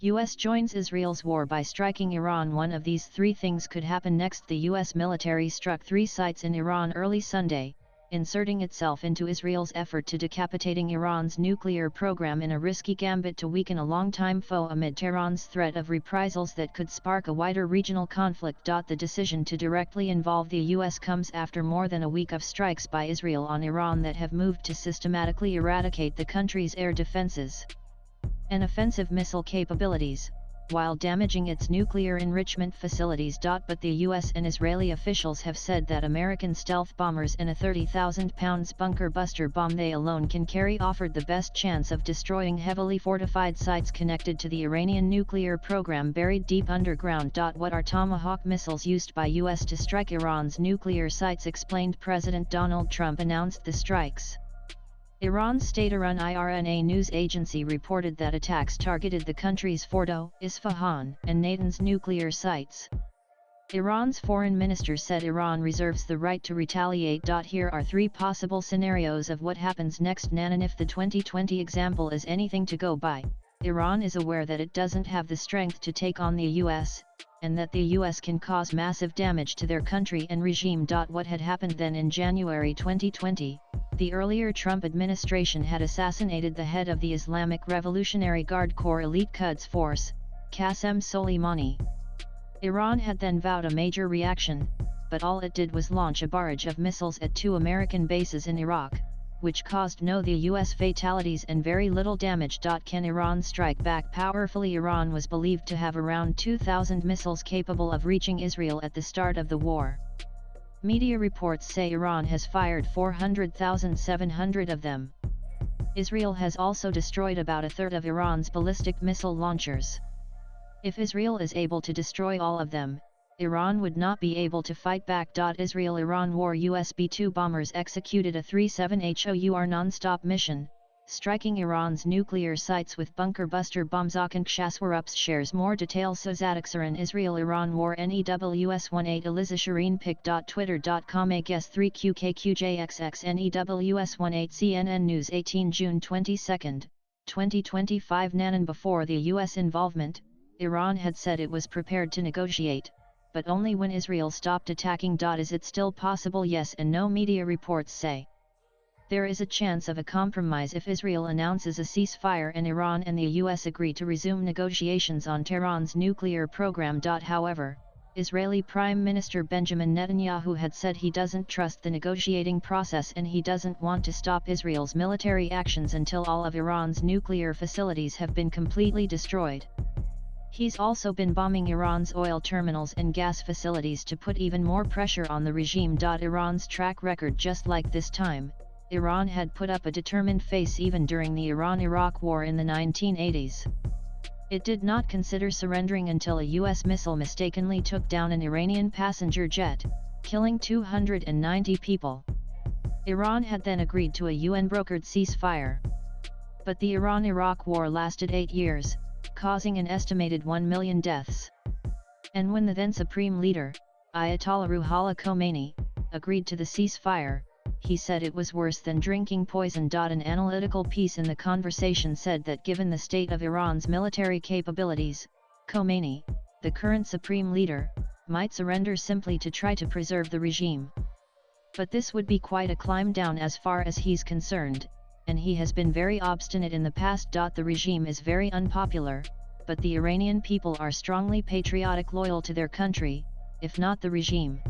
US joins Israel's war by striking Iran. One of these three things could happen next. The US military struck 3 sites in Iran early Sunday, inserting itself into Israel's effort to decapitating Iran's nuclear program in a risky gambit to weaken a longtime foe amid Tehran's threat of reprisals that could spark a wider regional conflict. The decision to directly involve the US comes after more than a week of strikes by Israel on Iran that have moved to systematically eradicate the country's air defenses and offensive missile capabilities, while damaging its nuclear enrichment facilities. But the US and Israeli officials have said that American stealth bombers and a 30,000-pound bunker buster bomb they alone can carry offered the best chance of destroying heavily fortified sites connected to the Iranian nuclear program buried deep underground. What are Tomahawk missiles used by US to strike Iran's nuclear sites, explained President Donald Trump announced the strikes. Iran's state-run IRNA news agency reported that attacks targeted the country's Fordo, Isfahan, and Natanz nuclear sites. Iran's foreign minister said Iran reserves the right to retaliate. Here are 3 possible scenarios of what happens next. And if the 2020 example is anything to go by, Iran is aware that it doesn't have the strength to take on the US, and that the US can cause massive damage to their country and regime. What had happened then in January 2020? The earlier Trump administration had assassinated the head of the Islamic Revolutionary Guard Corps elite Quds force, Qasem Soleimani. Iran had then vowed a major reaction, but all it did was launch a barrage of missiles at 2 American bases in Iraq, which caused the US fatalities and very little damage. Can Iran strike back powerfully? Iran was believed to have around 2,000 missiles capable of reaching Israel at the start of the war. Media reports say Iran has fired 400,700 of them. Israel has also destroyed about a third of Iran's ballistic missile launchers. If Israel is able to destroy all of them, Iran would not be able to fight back. Israel-Iran war. US B-2 bombers executed a 37-hour non-stop mission, striking Iran's nuclear sites with bunker buster bombs. Akin Khashwarupps shares more details. Sozadaksar Israel-Iran war. NEWS18 Eliza Shireen Pic. Twitter.com AGS3QKQJXX NEWS18 CNN News 18 June 22, 2025. Nanan. Before the US involvement, Iran had said it was prepared to negotiate, but only when Israel stopped attacking. Is it still possible? Yes and no. Media reports say there is a chance of a compromise if Israel announces a ceasefire and Iran and the US agree to resume negotiations on Tehran's nuclear program. However, Israeli Prime Minister Benjamin Netanyahu had said he doesn't trust the negotiating process and he doesn't want to stop Israel's military actions until all of Iran's nuclear facilities have been completely destroyed. He's also been bombing Iran's oil terminals and gas facilities to put even more pressure on the regime. Iran's track record. Just like this time, Iran had put up a determined face even during the Iran-Iraq War in the 1980s. It did not consider surrendering until a US missile mistakenly took down an Iranian passenger jet, killing 290 people. Iran had then agreed to a UN-brokered ceasefire. But the Iran-Iraq War lasted 8 years, causing an estimated 1 million deaths. And when the then Supreme Leader, Ayatollah Ruhollah Khomeini, agreed to the ceasefire, he said it was worse than drinking poison. An analytical piece in The Conversation said that given the state of Iran's military capabilities, Khomeini, the current Supreme Leader, might surrender simply to try to preserve the regime. But this would be quite a climb down as far as he's concerned, and he has been very obstinate in the past. The regime is very unpopular, but the Iranian people are strongly patriotic, loyal to their country, if not the regime.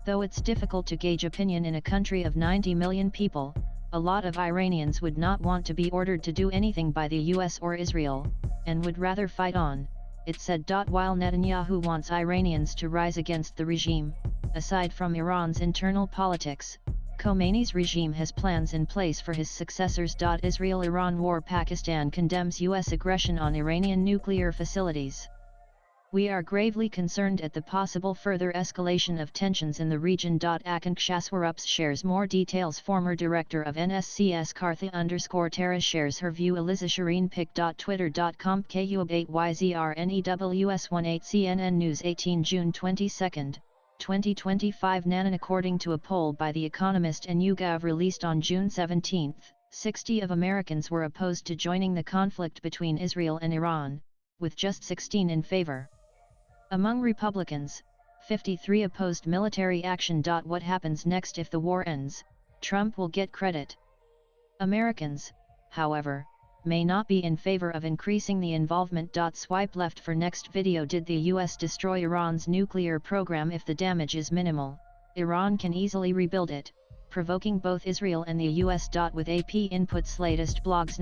Though it's difficult to gauge opinion in a country of 90 million people, a lot of Iranians would not want to be ordered to do anything by the US or Israel, and would rather fight on, it said. While Netanyahu wants Iranians to rise against the regime, aside from Iran's internal politics, Khomeini's regime has plans in place for his successors. Israel-Iran war. Pakistan condemns US aggression on Iranian nuclear facilities. We are gravely concerned at the possible further escalation of tensions in the region. Akin Khashwarupps shares more details. Former director of NSCS Karthi_Tara shares her view. Eliza Shireen Pic. Twitter.com KU8YZRNEWS18 CNN News 18 June 22, 2025. Nanan. According to a poll by The Economist and YouGov released on June 17, 60% of Americans were opposed to joining the conflict between Israel and Iran, with just 16 in favor. Among Republicans, 53 opposed military action. What happens next if the war ends? Trump will get credit. Americans, however, may not be in favor of increasing the involvement. Swipe left for next video. Did the US destroy Iran's nuclear program? If the damage is minimal, Iran can easily rebuild it, provoking both Israel and the US. With AP Input's latest blogs.